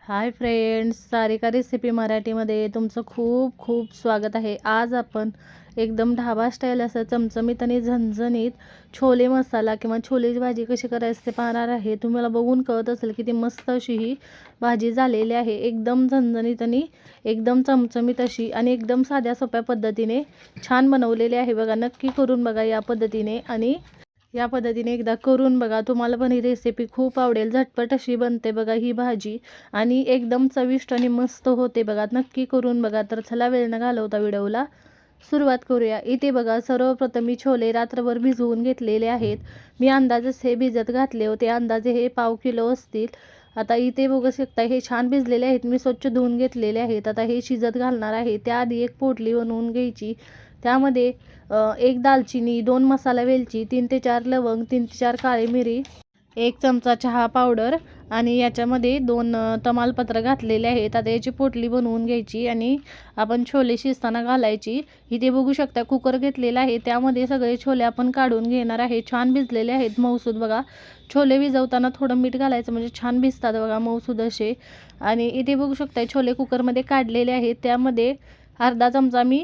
Hi friends, Sarika recipe मराठीमध्ये तुमचं खूप खूप स्वागत आहे। आज आपण एकदम ढाबा स्टाईल असं चमचमीत आणि झणझणीत छोले मसाला किंवा छोलेची भाजी कशी करायची ते पाहणार आहे। तुम्हाला बघून कळत असेल की ती मस्त अशी ही भाजी झालेली आहे। एकदम झणझणीत आणि एकदम चमचमीत अशी आणि एकदम साध्या सोप्या पद्धतीने छान बनवलेली आहे। बघा, नक्की करून बघा या पद्धतीने आणि या पद्धतीने एकदा करून बघा। तुम्हाला पण ही रेसिपी खूप आवडेल। झटपट अशी बनते बघा ही भाजी आणि एकदम चविष्ट आणि मस्त होते बघा। नक्की करून बघा। तर चला वेळ न घालवता व्हिडिओला सुरुवात करूया। इथे बघा, सर्वप्रथम मी छोले रात्रभर भिजवून घेतलेले आहेत। मी अंदाजेच हे भिजत घातले होते, अंदाजे हे पाव किलो असतील। आता इथे बघू शकता हे छान भिजलेले आहेत। मी स्वच्छ धुवून घेतलेले आहेत। आता हे शिजत घालणार आहे। त्याआधी एक पोटली बनवून घ्यायची। त्यामध्ये एक दालचिनी, 2 मसाला वेलची, 3 ते 4 लवंग, 3 ते 4 काळी मिरी, 1 चमचा चहा पावडर आणि याच्यामध्ये 2 तमालपत्र घातलेले आहेत। आता याची पोटली बनवून घ्यायची आणि आपण छोले शिजताना घालायची। इथे बघू शकता कुकर घेतलेला आहे, त्यामध्ये सगळे छोले आपण काढून घेणार आहे। छान भिजलेले आहेत मऊसूद बघा। छोले भिजवताना थोडं मीठ घालायचं म्हणजे छान भिजतात बघा मऊसूद असे। आणि इथे बघू शकता छोले कुकरमध्ये काढलेले आहेत, त्यामध्ये अर्धा चमचा मी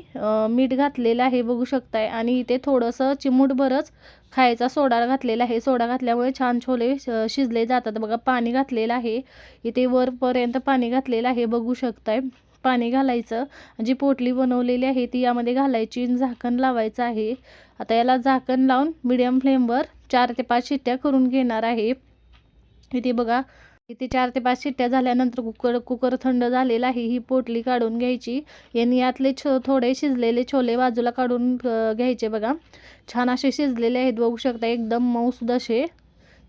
मीठ घातलेलं आहे बघू शकताय। आणि इथे थोडंसं चिमूटभरच खायचा सोडा घातलेला आहे। सोडा घातल्यामुळे छान छोले शिजले जातात बघा। पाणी घातलेलं आहे, इथे वरपर्यंत पाणी घातलेलं आहे बघू शकताय। पाणी घालायचं, जी पोटली बनवलेली आहे ती यामध्ये घालायची, झाकण लावायचं आहे। आता याला झाकण लावून मीडियम फ्लेमवर 4 ते 5 शिट्ट्या करून घेणार आहे। इथे बघा, इथे 4 ते 5 शिट्ट्या झाल्यानंतर कुकर थंड झालेला आहे। ही पोटली काढून घ्यायची। यांनी यातले थोडे शिजलेले छोले बाजूला काढून घ्यायचे बघा। छान असे शिजलेले आहेत बघू शकता, एकदम मऊसूद असे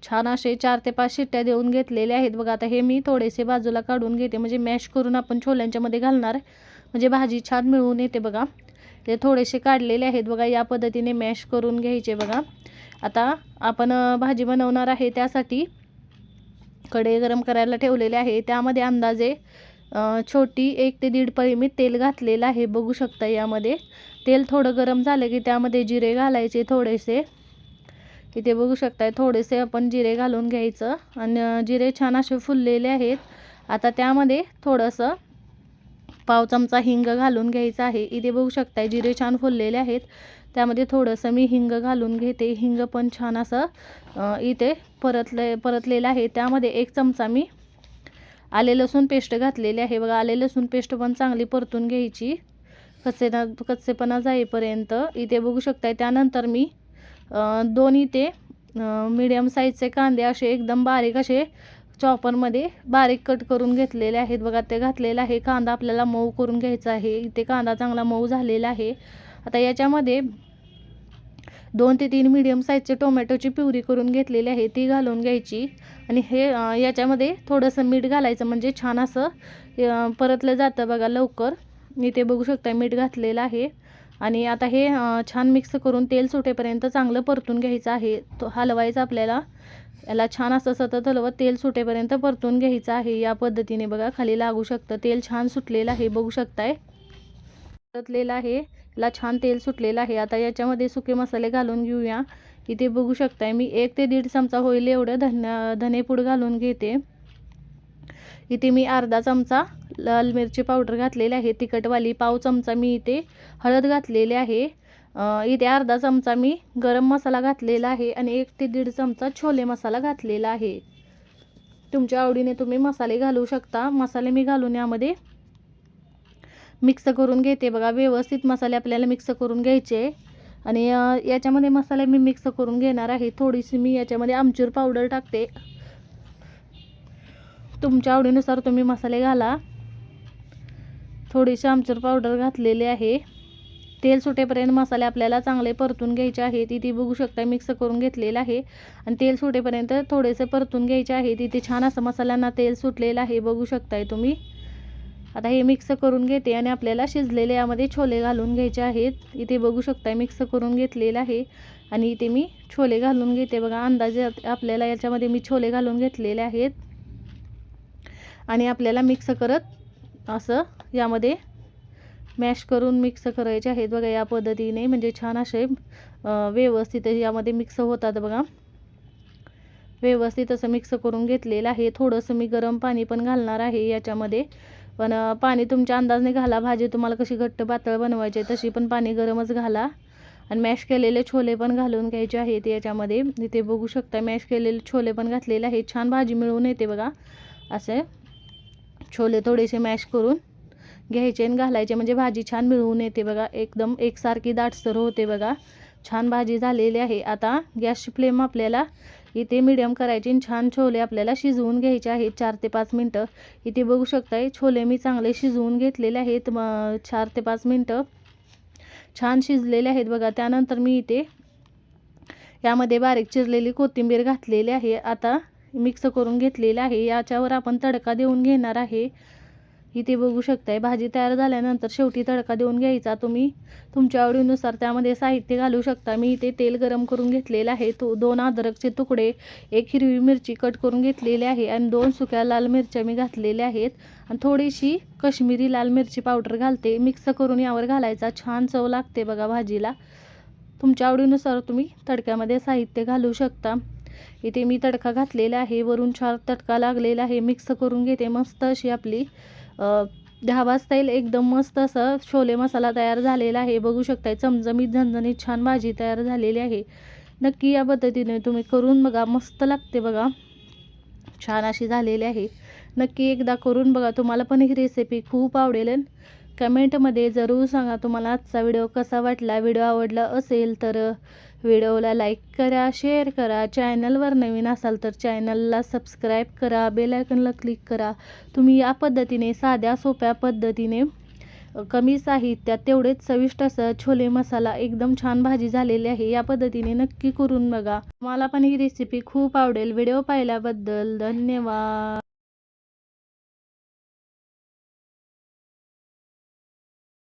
छान असे 4 ते 5 शिट्ट्या देऊन घेतलेले आहेत बघा। आता हे मी थोडेसे बाजूला काढून घेते, म्हणजे मॅश करून आपण छोल्यांच्या मध्ये घालणार, म्हणजे भाजी छान मिळून येते बघा। ते थोडेसे काढलेले आहेत बघा, या पद्धतीने मॅश करून घ्यायचे बघा। आता आपण भाजी बनवणार आहे, त्यासाठी कढई गरम करायला ठेवलेले आहे। त्यामध्ये अंदाजे छोटी 1 ते 1.5 पळी मी तेल घातलेलं आहे बघू शकता। यामध्ये तेल थोडं गरम झालं की त्यामध्ये जिरे घालायचे थोडेसे। इथे बघू शकताय थोडेसे आपण जिरे घालून घ्यायचं आणि जिरे छान असे फुललेले आहेत। आता त्यामध्ये थोडंसं पाव चमचा हिंग घालून घ्यायचं आहे। इथे बघू शकताय जिरे छान फुललेले आहेत, त्यामध्ये थोडंसं मी हिंग घालून घेते। हिंग पण छान असं इथे परतलेलं आहे। त्यामध्ये 1 चमचा मी आले लसूण पेस्ट घातलेली आहे बघा। आले लसूण पेस्ट पण चांगली परतून घ्यायची, कच्चेपणा जाईपर्यंत। इथे बघू शकताय त्यानंतर मी 2 इथे मीडियम साईजचे कांदे असे एकदम बारीक असे चॉपरमध्ये बारीक कट करून घेतलेले आहेत बघा। ते घातलेलं आहे। कांदा आपल्याला मऊ करून घ्यायचा आहे। इथे कांदा चांगला मऊ झालेला आहे। आता याच्यामध्ये 2 ते 3 मीडियम साईजचे टोमॅटोची प्युरी करून घेतलेली आहे, ती घालून घ्यायची। आणि हे याच्यामध्ये थोडंसं मीठ घालायचं, म्हणजे छान असं परतलं जातं बघा लवकर। इथे बघू शकता मीठ घातलेलं आहे। आणि आता हे छान मिक्स करून तेल सुटेपर्यंत चांगलं परतून घ्यायचं आहे। तो हलवायचं आपल्याला, याला छान असं सतत हलवत तेल सुटेपर्यंत परतून घ्यायचं आहे। या पद्धतीने बघा, खाली लागू शकतं तेल छान सुटलेलं आहे बघू शकताय, परतलेलं आहे, याला छान तेल सुटलेलं आहे। आता याच्यामध्ये सुके मसाले घालून घेऊया। इथे बघू शकताय मी 1 ते 1.5 चमचा होईल एवढं धनेपूड घालून घेते। इथे मी अर्धा चमचा लाल मिरची पावडर घातलेली आहे तिखटवाली, पाव चमचा मी इथे हळद घातलेली आहे। इथे अर्धा चमचा मी गरम मसाला घातलेला आहे आणि 1 ते 1.5 चमचा छोले मसाला घातलेला आहे। तुमच्या आवडीने तुम्ही मसाले घालू शकता। मसाले मी घालून यामध्ये मिक्स करून घेते बघा। व्यवस्थित मसाले आपल्याला मिक्स करून घ्यायचे आणि याच्यामध्ये मसाले मी मिक्स करून घेणार आहे। थोडीशी मी याच्यामध्ये आमचूर पावडर टाकते, तुमच्या आवडीनुसार तुम्ही मसाले घाला। थोडीशी आमचूर पावडर घातलेली आहे। तेल सुटेपर्यंत मसाले आपल्याला चांगले परतून घ्यायचे आहेत। इथे बघू शकता मिक्स करून घेतलेलं आहे आणि तेल सुटेपर्यंत थोडेसे परतून घ्यायचे आहेत। इथे छान असं मसाल्यांना तेल सुटलेलं आहे बघू शकताय तुम्ही। आता हे मिक्स करून घेते आणि आपल्याला शिजलेले यामध्ये छोले घालून घ्यायचे आहेत। इथे बघू शकता मिक्स करून घेतलेलं आहे आणि इथे मी छोले घालून घेते बघा। अंदाजे आपल्याला याच्यामध्ये मी छोले घालून घेतलेले आहेत आणि आपल्याला मिक्स करत असं यामध्ये मॅश करून मिक्स करायचे आहेत बघा या पद्धतीने, म्हणजे छान असे व्यवस्थित यामध्ये मिक्स होतात बघा। व्यवस्थित असं मिक्स करून घेतलेलं आहे. थोडंसं मी गरम पाणी पण घालणार आहे याच्यामध्ये, पण पाणी तुमच्या अंदाजाने घाला. भाजी तुम्हाला कशी घट्ट पातळ बनवायची तशी पण पाणी गरमच घाला. आणि मॅश केलेले छोले पण घालून घ्यायचे आहेत याच्यामध्ये. इथे बघू शकता मॅश केलेले छोले पण घातलेले आहे. छान भाजी मिळून येते बघा. असे छोले थोडेसे मॅश करून घ्यायचे आणि घालायचे, म्हणजे भाजी छान मिळून येते बघा. एकदम एकसारखी दाटसर होते बघा. छान भाजी झालेली आहे. आता गॅसची फ्लेम आपल्याला इथे मीडियम करायची आणि छान छोले आपल्याला शिजवून घ्यायचे आहेत 4 ते 5 मिनटं. इथे बघू शकताय छोले मी चांगले शिजवून घेतलेले आहेत. 4 ते 5 मिनटं छान शिजलेले आहेत बघा. त्यानंतर मी इथे यामध्ये बारीक चिरलेली कोथिंबीर घातलेली आहे. आता मिक्स करून घेतलेलं आहे. याच्यावर आपण तडका देऊन घेणार आहे. इथे बघू शकताय भाजी तयार झाल्यानंतर शेवटी तडका देऊन घ्यायचा. तुम्ही तुमच्या आवडीनुसार त्यामध्ये साहित्य घालू शकता. मी इथे तेल गरम करून घेतलेलं आहे. 2 अद्रकचे तुकडे, 1 हिरवी मिरची कट करून घेतलेली आहे आणि 2 सुक्या लाल मिरच्या मी घातलेल्या आहेत आणि थोडीशी काश्मीरी लाल मिरची पावडर घालते. मिक्स करून यावर घालायचा. छान चव लागते बघा भाजीला. तुमच्या आवडीनुसार तुम्ही तडक्यामध्ये साहित्य घालू शकता. इथे मी तडका घातलेला आहे. वरून छान तडका लागलेला आहे. मिक्स करून घेते. मस्त अशी आपली ढाबा स्टाईल एकदम मस्त असं छोले मसाला तयार झालेला आहे. बघू शकताय चमचमीत झणझणीत छान भाजी तयार झालेली आहे. नक्की या पद्धतीने तुम्ही करून बघा. मस्त लागते बघा. छान अशी झालेली आहे. नक्की एकदा करून बघा. तुम्हाला पण ही रेसिपी खूप आवडेल. कमेंटमध्ये जरूर सांगा तुम्हाला आजचा व्हिडिओ कसा वाटला. व्हिडिओ आवडला असेल तर व्हिडिओला लाईक करा, शेअर करा. चॅनलवर नवीन असाल तर चॅनलला सबस्क्राईब करा, बेल आयकॉनला क्लिक करा. तुम्ही या पद्धतीने साध्या सोप्या पद्धतीने कमी साहित्यात तेवढेच चविष्ट असं छोले मसाला एकदम छान भाजी झालेली आहे. या पद्धतीने नक्की करून बघा. मला पण ही रेसिपी खूप आवडेल. व्हिडिओ पाहिल्याबद्दल धन्यवाद.